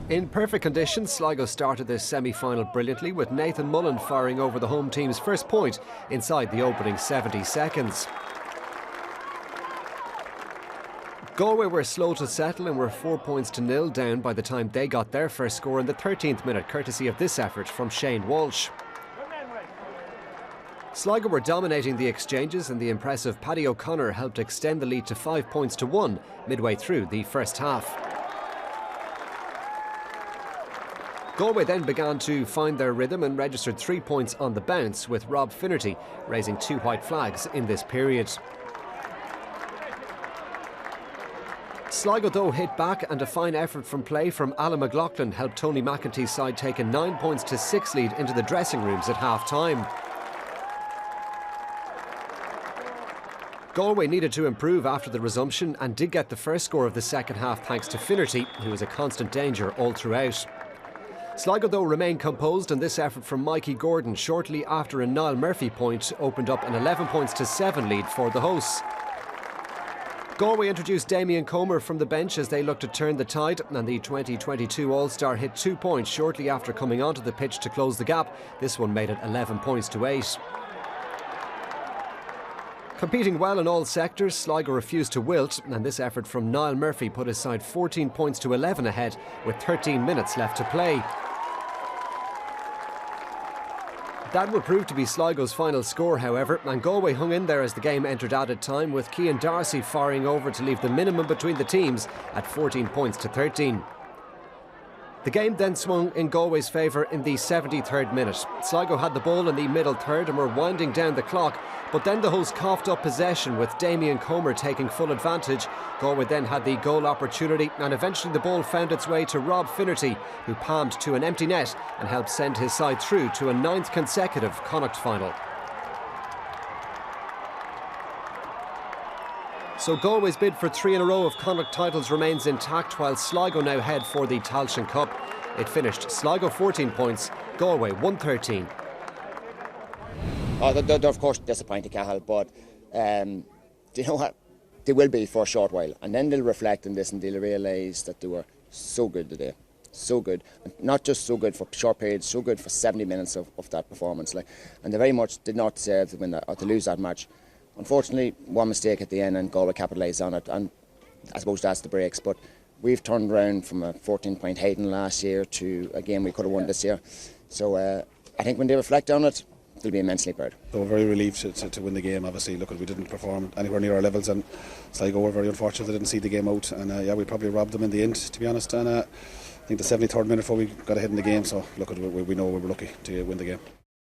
In perfect conditions, Sligo started this semi-final brilliantly, with Nathan Mullen firing over the home team's first point inside the opening 70 seconds. Galway were slow to settle and were 4 points to nil down by the time they got their first score in the 13th minute, courtesy of this effort from Shane Walsh. Sligo were dominating the exchanges, and the impressive Paddy O'Connor helped extend the lead to 5 points to 1 midway through the first half. Galway then began to find their rhythm and registered 3 points on the bounce, with Rob Finnerty raising 2 white flags in this period. Sligo though hit back, and a fine effort from play from Alan McLaughlin helped Tony McEntee's side take a 9 points to 6 lead into the dressing rooms at half-time. Galway needed to improve after the resumption and did get the first score of the second half thanks to Finnerty, who was a constant danger all throughout. Sligo though remained composed, and this effort from Mikey Gordon shortly after a Niall Murphy point opened up an 11 points to 7 lead for the hosts. Galway introduced Damien Comer from the bench as they looked to turn the tide, and the 2022 All-Star hit 2 points shortly after coming onto the pitch to close the gap. This one made it 11 points to 8. Competing well in all sectors, Sligo refused to wilt, and this effort from Niall Murphy put his side 14 points to 11 ahead with 13 minutes left to play. That would prove to be Sligo's final score, however, and Galway hung in there as the game entered added time, with Cian Darcy firing over to leave the minimum between the teams at 14 points to 13. The game then swung in Galway's favour in the 73rd minute. Sligo had the ball in the middle third and were winding down the clock, but then the hosts coughed up possession with Damien Comer taking full advantage. Galway then had the goal opportunity, and eventually the ball found its way to Rob Finnerty, who palmed to an empty net and helped send his side through to a 9th consecutive Connacht final. So Galway's bid for 3 in a row of Connacht titles remains intact, while Sligo now head for the Tailteann Cup. It finished Sligo 14 points, Galway 113. They're of course disappointed, Cahill, but you know what? They will be for a short while, and then they'll reflect on this and they'll realise that they were so good today. So good, and not just so good for short periods, so good for 70 minutes of that performance. And they very much did not deserve to win that or to lose that match. Unfortunately, one mistake at the end and Galway capitalised on it, and I suppose that's the breaks. But we've turned around from a 14-point hating last year to a game we could have won this year. So I think when they reflect on it, they'll be immensely proud. So we're very relieved to win the game. Obviously, look, we didn't perform anywhere near our levels, and Sligo were very unfortunate they didn't see the game out. And we probably robbed them in the end, to be honest. And I think the 73rd minute before we got a hit in the game. So look, we know we were lucky to win the game.